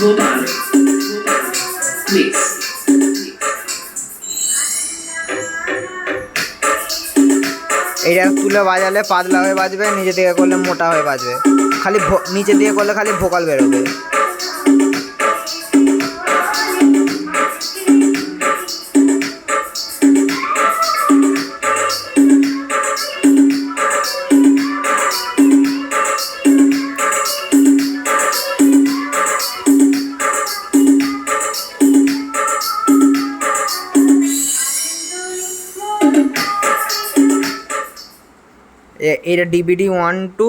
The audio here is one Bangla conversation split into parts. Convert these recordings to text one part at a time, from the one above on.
Mobile. Mix. এইটা তুলে বাজালে পাতলা হয়ে বাজবে, নিচে দিকে করলে মোটা হয়ে বাজবে। খালি নিচে দিকে করলে খালি ভোকাল বেরোবে। এটা ডিভিডি 1-2,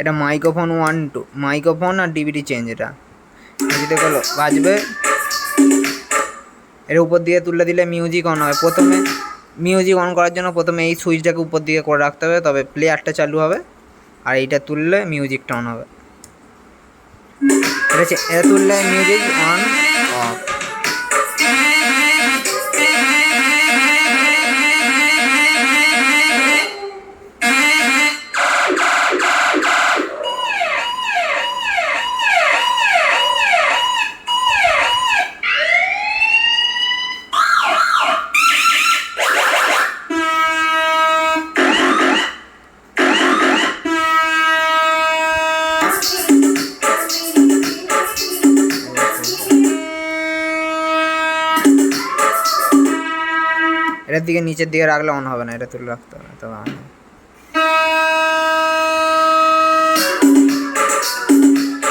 এটা মাইক্রোফোন 1-2, মাইক্রোফোন আর ডিভিডি চেঞ্জ। এটা যদি করলো বাজবে। এর উপর দিয়ে তুলে দিলে মিউজিক অন হবে। প্রথমে মিউজিক অন করার জন্য প্রথমে এই সুইচটাকে উপর দিকে করে রাখতে হবে, তবে প্লেয়ারটা চালু হবে। আর এইটা তুললে মিউজিকটা অন হবে। ঠিক আছে, এটা তুললে মিউজিক অন অফ। এটার দিকে নিচের দিকে রাখলে অন হবে না, এটা তুলে রাখতে হবে তবে অন হবে।